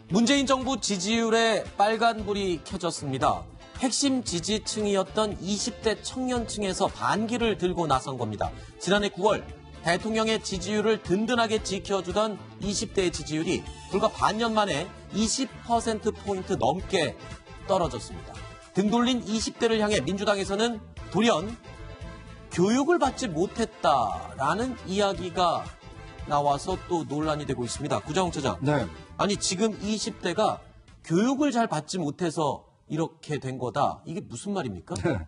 문재인 정부 지지율에 빨간불이 켜졌습니다. 핵심 지지층이었던 20대 청년층에서 반기를 들고 나선 겁니다. 지난해 9월 대통령의 지지율을 든든하게 지켜주던 20대의 지지율이 불과 반년 만에 20%포인트 넘게 떨어졌습니다. 등 돌린 20대를 향해 민주당에서는 돌연 교육을 받지 못했다라는 이야기가 나와서 또 논란이 되고 있습니다. 구자홍 차장. 네. 아니 지금 20대가 교육을 잘 받지 못해서 이렇게 된 거다. 이게 무슨 말입니까? 네.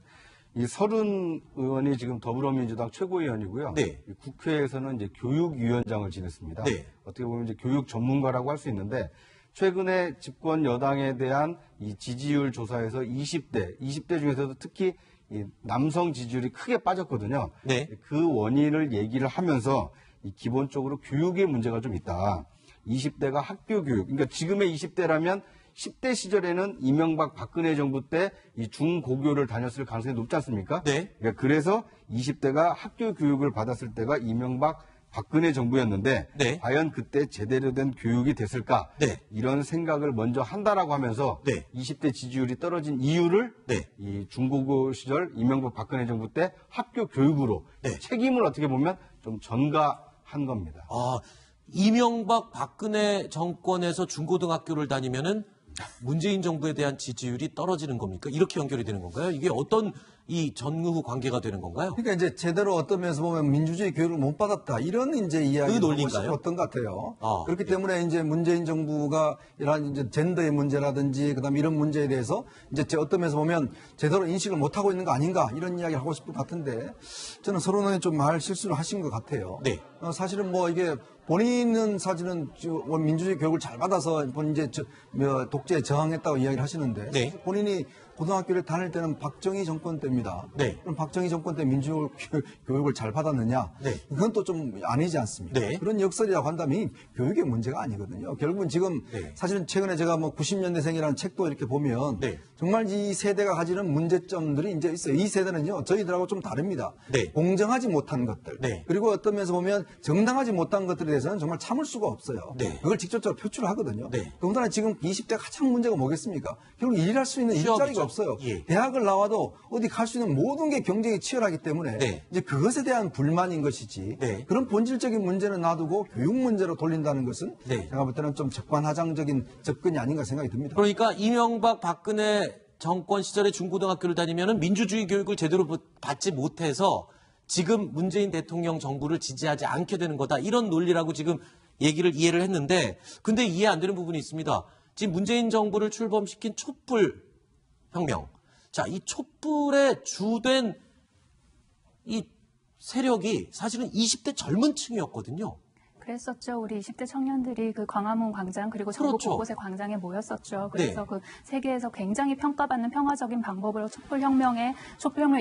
이 서른 의원이 지금 더불어민주당 최고위원이고요. 네. 국회에서는 이제 교육위원장을 지냈습니다. 네. 어떻게 보면 이제 교육 전문가라고 할 수 있는데 최근에 집권 여당에 대한 이 지지율 조사에서 20대 중에서도 특히 이 남성 지지율이 크게 빠졌거든요. 네. 그 원인을 얘기를 하면서 이 기본적으로 교육의 문제가 좀 있다. 20대가 학교 교육, 그러니까 지금의 20대라면 10대 시절에는 이명박 박근혜 정부 때 이 중고교를 다녔을 가능성이 높지 않습니까? 네. 그러니까 그래서 20대가 학교 교육을 받았을 때가 이명박 박근혜 정부였는데 네. 과연 그때 제대로 된 교육이 됐을까? 네. 이런 생각을 먼저 한다라고 하면서 네. 20대 지지율이 떨어진 이유를 네. 이 중고교 시절 이명박 박근혜 정부 때 학교 교육으로 네. 책임을 어떻게 보면 좀 전가한 겁니다. 아, 이명박 박근혜 정권에서 중고등학교를 다니면은 문재인 정부에 대한 지지율이 떨어지는 겁니까? 이렇게 연결이 되는 건가요? 이게 어떤 이 전후 관계가 되는 건가요? 그러니까 이제 제대로 어떤 면에서 보면 민주주의 교육을 못 받았다 이런 이제 이야기가 논리인가요? 어떤 것 같아요. 그렇기 네. 때문에 이제 문재인 정부가 이러한 이제 젠더의 문제라든지 그다음에 이런 문제에 대해서 이제 어떤 면에서 보면 제대로 인식을 못 하고 있는 거 아닌가 이런 이야기를 하고 싶을 것 같은데 저는 서론에 좀 말 실수를 하신 것 같아요. 네. 사실은 뭐 이게 본인은 사실은 민주주의 교육을 잘 받아서 이제 독재에 저항했다고 이야기를 하시는데 네. 본인이 고등학교를 다닐 때는 박정희 정권 때입니다. 네. 그럼 박정희 정권 때 민주 교육을 잘 받았느냐? 네. 그건 또 좀 아니지 않습니까? 네. 그런 역설이라고 한다면 교육의 문제가 아니거든요. 결국은 지금 네. 사실은 최근에 제가 뭐 90년대생이라는 책도 이렇게 보면 네. 정말 이 세대가 가지는 문제점들이 이제 있어요. 이 세대는요 저희들하고 좀 다릅니다. 네. 공정하지 못한 것들 네. 그리고 어떤 면에서 보면 정당하지 못한 것들에 대해서는 정말 참을 수가 없어요. 네. 그걸 직접적으로 표출을 하거든요. 네. 더군다나 지금 20대 가장 문제가 뭐겠습니까? 결국 일할 수 있는 취업이죠. 일자리가 없어요. 예. 대학을 나와도 어디 갈 수 있는 모든 게 경쟁이 치열하기 때문에 네. 이제 그것에 대한 불만인 것이지 네. 그런 본질적인 문제는 놔두고 교육 문제로 돌린다는 것은 네. 제가 볼 때는 좀 적반하장적인 접근이 아닌가 생각이 듭니다. 그러니까 이명박 박근혜 정권 시절에 중고등학교를 다니면은 민주주의 교육을 제대로 받지 못해서 지금 문재인 대통령 정부를 지지하지 않게 되는 거다. 이런 논리라고 지금 이해를 했는데 근데 이해 안 되는 부분이 있습니다. 지금 문재인 정부를 출범시킨 촛불 혁명. 자, 이 촛불의 주된 이 세력이 사실은 20대 젊은 층이었거든요. 그랬었죠. 우리 20대 청년들이 그 광화문 광장 그리고 전국 그렇죠. 곳곳의 광장에 모였었죠. 그래서 네. 그 세계에서 굉장히 평가받는 평화적인 방법으로 촛불혁명을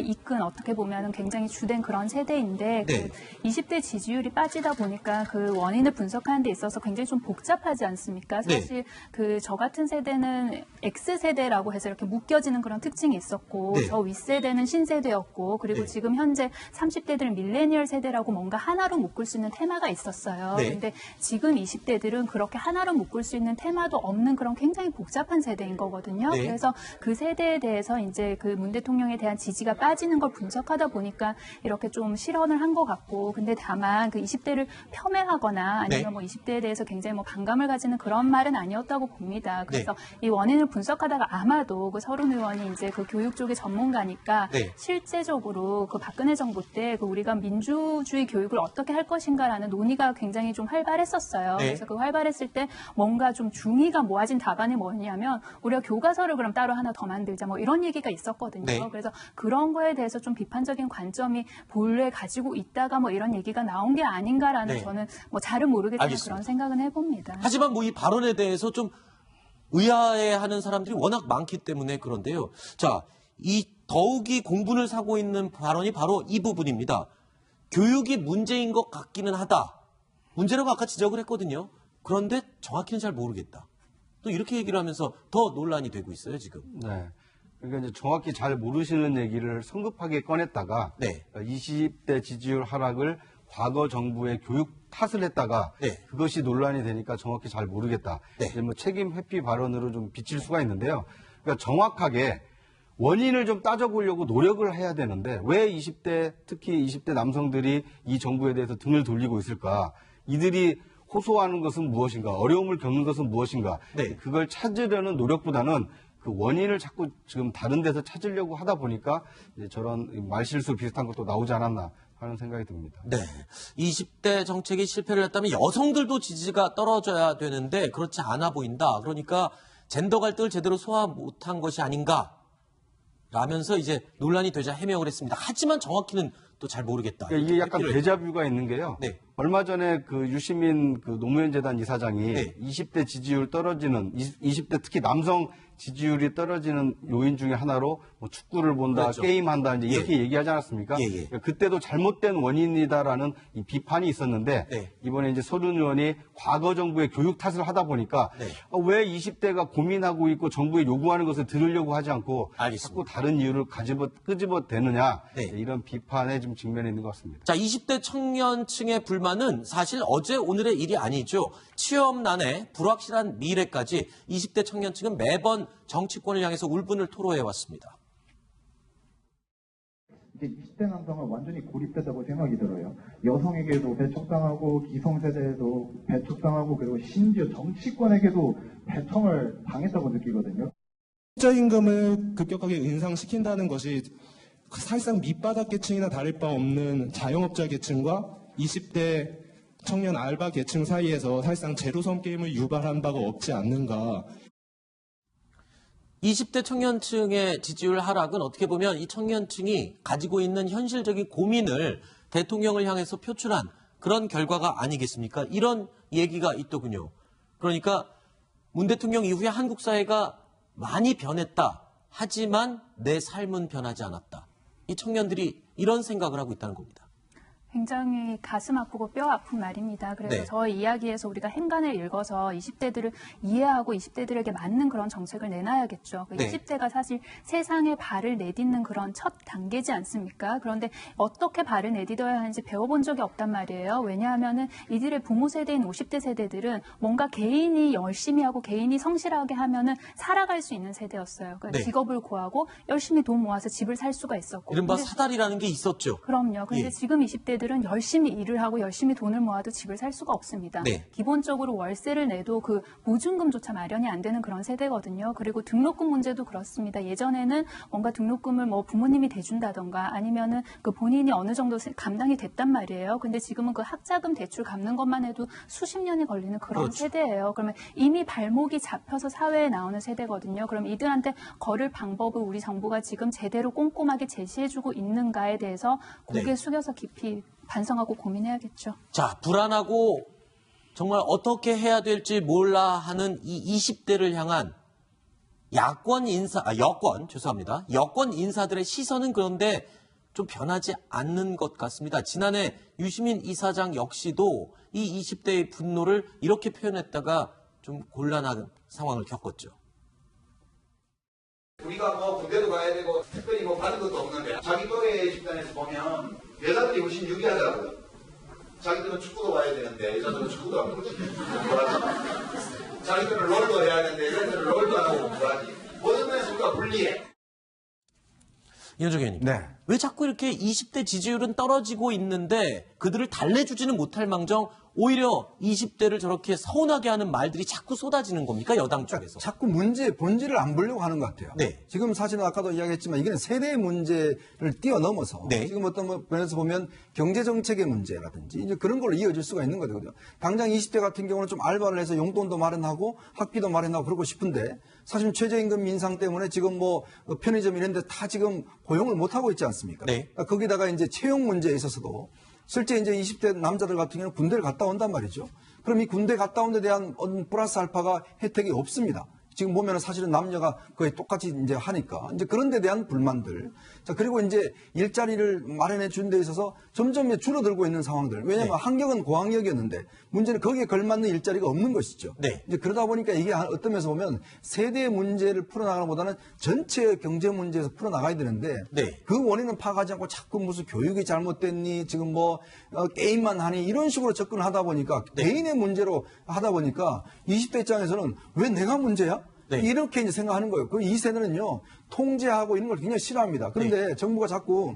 이끈 어떻게 보면 굉장히 주된 그런 세대인데 네. 그 20대 지지율이 빠지다 보니까 그 원인을 분석하는 데 있어서 굉장히 좀 복잡하지 않습니까? 네. 사실 그 저 같은 세대는 X세대라고 해서 이렇게 묶여지는 그런 특징이 있었고 네. 저 윗세대는 신세대였고 그리고 네. 지금 현재 30대들은 밀레니얼 세대라고 뭔가 하나로 묶을 수 있는 테마가 있었어요. 네. 근데 지금 20대들은 그렇게 하나로 묶을 수 있는 테마도 없는 그런 굉장히 복잡한 세대인 거거든요. 네. 그래서 그 세대에 대해서 이제 그 문 대통령에 대한 지지가 빠지는 걸 분석하다 보니까 이렇게 좀 실언을 한 것 같고, 근데 다만 그 20대를 폄훼하거나 아니면 네. 뭐 20대에 대해서 굉장히 뭐 반감을 가지는 그런 말은 아니었다고 봅니다. 그래서 네. 이 원인을 분석하다가 아마도 그 서른 의원이 이제 그 교육 쪽의 전문가니까 네. 실제적으로 그 박근혜 정부 때 그 우리가 민주주의 교육을 어떻게 할 것인가라는 논의가 굉장히 좀 활발했었어요. 네. 그래서 그 활발했을 때 뭔가 좀 중의가 모아진 답안이 뭐냐면 우리가 교과서를 그럼 따로 하나 더 만들자 뭐 이런 얘기가 있었거든요. 네. 그래서 그런 거에 대해서 좀 비판적인 관점이 본래 가지고 있다가 뭐 이런 얘기가 나온 게 아닌가라는 네. 저는 뭐 잘은 모르겠지만 알겠습니다. 그런 생각은 해봅니다. 하지만 뭐 이 발언에 대해서 좀 의아해하는 사람들이 워낙 많기 때문에 그런데요. 자, 이 더욱이 공분을 사고 있는 발언이 바로 이 부분입니다. 교육이 문제인 것 같기는 하다. 문제라고 아까 지적을 했거든요. 그런데 정확히는 잘 모르겠다. 또 이렇게 얘기를 하면서 더 논란이 되고 있어요, 지금. 네. 그러니까 이제 정확히 잘 모르시는 얘기를 성급하게 꺼냈다가 네. 20대 지지율 하락을 과거 정부의 교육 탓을 했다가 네. 그것이 논란이 되니까 정확히 잘 모르겠다. 네. 이제 뭐 책임 회피 발언으로 좀 비칠 수가 있는데요. 그러니까 정확하게 원인을 좀 따져보려고 노력을 해야 되는데 왜 20대 특히 20대 남성들이 이 정부에 대해서 등을 돌리고 있을까? 이들이 호소하는 것은 무엇인가? 어려움을 겪는 것은 무엇인가? 네. 그걸 찾으려는 노력보다는 그 원인을 자꾸 지금 다른 데서 찾으려고 하다 보니까 이제 저런 말실수 비슷한 것도 나오지 않았나 하는 생각이 듭니다. 네. 20대 정책이 실패를 했다면 여성들도 지지가 떨어져야 되는데 그렇지 않아 보인다. 그러니까 젠더 갈등을 제대로 소화 못한 것이 아닌가. 라면서 이제 논란이 되자 해명을 했습니다. 하지만 정확히는 또 잘 모르겠다. 그러니까 이게 약간 데자뷰가 있는 게요. 네. 얼마 전에 그 유시민 그 노무현 재단 이사장이 네. 20대 지지율 떨어지는 20대 특히 남성 지지율이 떨어지는 요인 중에 하나로 뭐 축구를 본다, 그렇죠. 게임한다 이제 이렇게 예. 얘기하지 않았습니까? 예, 예. 그러니까 그때도 잘못된 원인이다라는 이 비판이 있었는데 네. 이번에 이제 서른 의원이 과거 정부의 교육 탓을 하다 보니까 네. 왜 20대가 고민하고 있고 정부에 요구하는 것을 들으려고 하지 않고 알겠습니다. 자꾸 다른 이유를 끄집어 대느냐 네. 이런 비판에 좀 직면해 있는 것 같습니다. 자, 20대 청년층의 불만은 사실 어제 오늘의 일이 아니죠. 취업난에 불확실한 미래까지 20대 청년층은 매번 정치권을 향해서 울분을 토로해 왔습니다. 이제 20대 남성은 완전히 고립됐다고 생각이 들어요. 여성에게도 배척당하고 기성세대에도 배척당하고 그리고 심지어 정치권에게도 배척을 당했다고 느끼거든요. 최저임금을 급격하게 인상시킨다는 것이 사실상 밑바닥 계층이나 다를 바 없는 자영업자 계층과 20대 청년 알바 계층 사이에서 사실상 제로섬 게임을 유발한 바가 없지 않는가. 20대 청년층의 지지율 하락은 어떻게 보면 이 청년층이 가지고 있는 현실적인 고민을 대통령을 향해서 표출한 그런 결과가 아니겠습니까? 이런 얘기가 있더군요. 그러니까 문 대통령 이후에 한국 사회가 많이 변했다. 하지만 내 삶은 변하지 않았다. 이 청년들이 이런 생각을 하고 있다는 겁니다. 굉장히 가슴 아프고 뼈 아픈 말입니다. 그래서 네. 저의 이야기에서 우리가 행간을 읽어서 20대들을 이해하고 20대들에게 맞는 그런 정책을 내놔야겠죠. 네. 20대가 사실 세상에 발을 내딛는 그런 첫 단계지 않습니까? 그런데 어떻게 발을 내딛어야 하는지 배워본 적이 없단 말이에요. 왜냐하면은 이들의 부모 세대인 50대 세대들은 뭔가 개인이 열심히 하고 개인이 성실하게 하면은 살아갈 수 있는 세대였어요. 그러니까 네. 직업을 구하고 열심히 돈 모아서 집을 살 수가 있었고. 이른바 근데 사다리라는 게 있었죠. 그럼요. 근데 예. 지금 20대들은 열심히 일을 하고 열심히 돈을 모아도 집을 살 수가 없습니다. 네. 기본적으로 월세를 내도 그 보증금조차 마련이 안 되는 그런 세대거든요. 그리고 등록금 문제도 그렇습니다. 예전에는 뭔가 등록금을 뭐 부모님이 대준다던가 아니면은 그 본인이 어느 정도 감당이 됐단 말이에요. 근데 지금은 그 학자금 대출 갚는 것만 해도 수십 년이 걸리는 그런 그렇죠. 세대예요. 그러면 이미 발목이 잡혀서 사회에 나오는 세대거든요. 그럼 이들한테 걸을 방법을 우리 정부가 지금 제대로 꼼꼼하게 제시해주고 있는가에 대해서 고개 네. 숙여서 깊이 반성하고 고민해야겠죠. 자, 불안하고 정말 어떻게 해야 될지 몰라 하는 이 20대를 향한 여권 인사들의 시선은 그런데 좀 변하지 않는 것 같습니다. 지난해 유시민 이사장 역시도 이 20대의 분노를 이렇게 표현했다가 좀 곤란한 상황을 겪었죠. 우리가 뭐 군대도 가야 되고 특별히 뭐 받은 것도 없는데 자기 또래 집단에서 보면 여자들이 훨씬 유리하더라고요. 자기들은 축구도 가야 되는데 여자들은 축구도 안 하고 자기들은 롤도 해야 되는데 여자들은 롤도 안 하고 뭐하지. 모든 면에서 우리가 불리해. 이현정 의원님. 네. 왜 자꾸 이렇게 20대 지지율은 떨어지고 있는데 그들을 달래주지는 못할 망정 오히려 20대를 저렇게 서운하게 하는 말들이 자꾸 쏟아지는 겁니까? 여당 쪽에서. 자꾸 문제의 본질을 안 보려고 하는 것 같아요. 네. 지금 사실은 아까도 이야기했지만 이게 세대의 문제를 뛰어넘어서 네. 지금 어떤 면에서 보면 경제정책의 문제라든지 이제 그런 걸로 이어질 수가 있는 거거든요. 당장 20대 같은 경우는 좀 알바를 해서 용돈도 마련하고 학비도 마련하고 그러고 싶은데 사실 최저임금 인상 때문에 지금 뭐 편의점 이런 데 다 지금 고용을 못하고 있지 않습니까? 네. 그러니까 거기다가 이제 채용 문제에 있어서도 실제 이제 20대 남자들 같은 경우는 군대를 갔다 온단 말이죠. 그럼 이 군대 갔다 온 데 대한 어떤 플러스 알파가 혜택이 없습니다. 지금 보면은 사실은 남녀가 거의 똑같이 이제 하니까 이제 그런 데 대한 불만들. 자, 그리고 이제 일자리를 마련해 준 데 있어서 점점 줄어들고 있는 상황들. 왜냐하면 네. 환경은 고학력이었는데 문제는 거기에 걸맞는 일자리가 없는 것이죠. 네. 이제 그러다 보니까 이게 어떤 면에서 보면 세대의 문제를 풀어나가는 것보다는 전체의 경제 문제에서 풀어나가야 되는데 네. 그 원인은 파악하지 않고 자꾸 무슨 교육이 잘못됐니 지금 뭐 게임만 하니 이런 식으로 접근을 하다 보니까 네. 개인의 문제로 하다 보니까 20대 입장에서는 왜 내가 문제야? 네. 이렇게 이제 생각하는 거예요. 그 이 세대는요 통제하고 이런 걸 굉장히 싫어합니다. 그런데 정부가 자꾸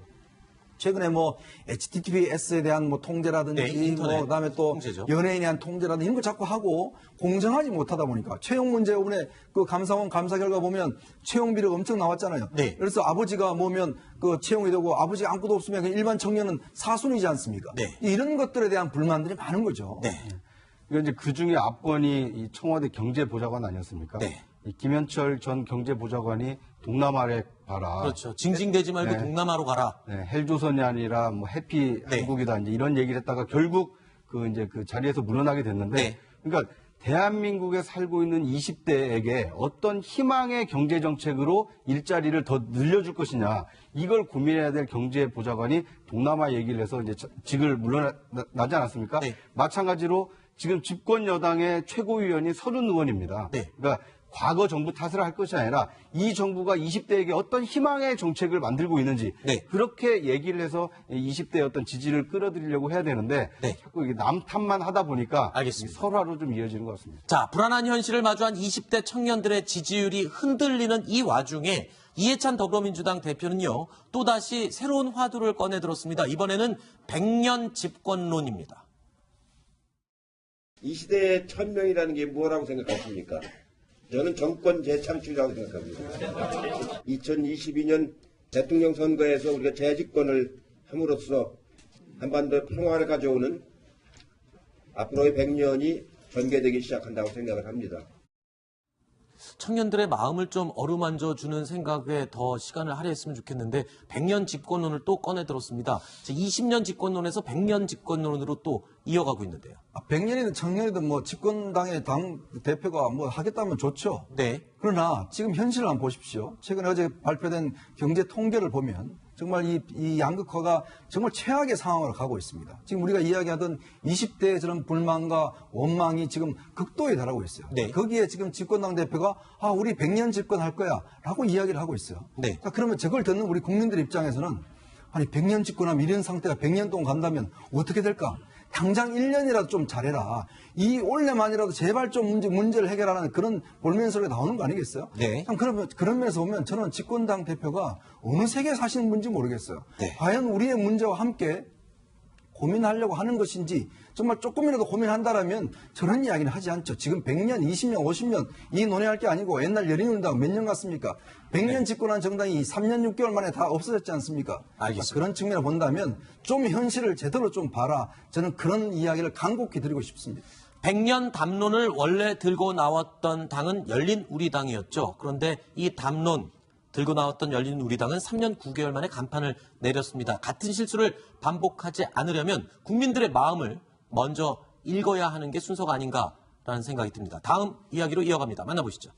최근에 뭐 HTTPS에 대한 뭐 통제라든지 네, 인터넷 뭐 그다음에 또 통제죠. 연예인에 대한 통제라든지 이런 거 자꾸 하고 공정하지 못하다 보니까 채용 문제 이번에 그 감사원 감사 결과 보면 채용 비리가 엄청 나왔잖아요. 네. 그래서 아버지가 뭐면 그 채용이 되고 아버지가 아무것도 없으면 그냥 일반 청년은 사순이지 않습니까? 네. 이런 것들에 대한 불만들이 많은 거죠. 네. 이건 이제 그 중에 압권이 이 청와대 경제보좌관 아니었습니까? 네. 이 김현철 전 경제보좌관이 동남아에 가라. 그렇죠. 징징대지 말고 네. 동남아로 가라. 네, 헬조선이 아니라 뭐 해피 네. 한국이다 이제 이런 얘기를 했다가 결국 그 자리에서 물러나게 됐는데 네. 그러니까 대한민국에 살고 있는 20대에게 어떤 희망의 경제 정책으로 일자리를 더 늘려줄 것이냐 이걸 고민해야 될 경제보좌관이 동남아 얘기를 해서 이제 직을 물러나지 않았습니까? 네. 마찬가지로 지금 집권 여당의 최고위원이 서른 의원입니다. 네. 그러니까 과거 정부 탓을 할 것이 아니라 이 정부가 20대에게 어떤 희망의 정책을 만들고 있는지 네. 그렇게 얘기를 해서 20대의 어떤 지지를 끌어들이려고 해야 되는데 네. 자꾸 이게 남 탓만 하다 보니까 알겠습니다. 설화로 좀 이어지는 것 같습니다. 자, 불안한 현실을 마주한 20대 청년들의 지지율이 흔들리는 이 와중에 이해찬 더불어민주당 대표는요, 또다시 새로운 화두를 꺼내들었습니다. 이번에는 100년 집권론입니다. 이 시대의 천명이라는 게 뭐라고 생각하십니까? 저는 정권 재창출이라고 생각합니다. 2022년 대통령 선거에서 우리가 재집권을 함으로써 한반도 평화를 가져오는 앞으로의 100년이 전개되기 시작한다고 생각을 합니다. 청년들의 마음을 좀 어루만져 주는 생각에 더 시간을 할애했으면 좋겠는데 100년 집권론을 또 꺼내들었습니다. 20년 집권론에서 100년 집권론으로 또 이어가고 있는데요. 100년이든 청년이든 뭐 집권당의 당 대표가 뭐 하겠다면 좋죠. 네. 그러나 지금 현실을 한번 보십시오. 최근에 어제 발표된 경제 통계를 보면 정말 이 양극화가 정말 최악의 상황으로 가고 있습니다. 지금 우리가 이야기하던 20대의 저런 불만과 원망이 지금 극도에 달하고 있어요. 네. 거기에 지금 집권당 대표가 우리 100년 집권할 거야 라고 이야기를 하고 있어요. 네. 자, 그러면 저걸 듣는 우리 국민들 입장에서는 아니 100년 집권하면 이런 상태가 100년 동안 간다면 어떻게 될까? 당장 1년이라도 좀 잘해라. 이 올해만이라도 제발 좀 문제를 해결하라는 그런 볼멘 소리가 나오는 거 아니겠어요? 네. 참 그런 면에서 보면 저는 집권당 대표가 어느 세계에 사시는 분인지 모르겠어요. 네. 과연 우리의 문제와 함께 고민하려고 하는 것인지 정말 조금이라도 고민한다라면 저런 이야기는 하지 않죠. 지금 100년, 20년, 50년 이 논의할 게 아니고 옛날 열린우리당 몇 년 갔습니까? 100년 집권한 정당이 3년 6개월 만에 다 없어졌지 않습니까? 알겠습니다. 그런 측면을 본다면 좀 현실을 제대로 좀 봐라. 저는 그런 이야기를 간곡히 드리고 싶습니다. 100년 담론을 원래 들고 나왔던 당은 열린우리당이었죠. 그런데 이 담론 들고 나왔던 열린우리당은 3년 9개월 만에 간판을 내렸습니다. 같은 실수를 반복하지 않으려면 국민들의 마음을 먼저 읽어야 하는 게 순서가 아닌가라는 생각이 듭니다. 다음 이야기로 이어갑니다. 만나보시죠.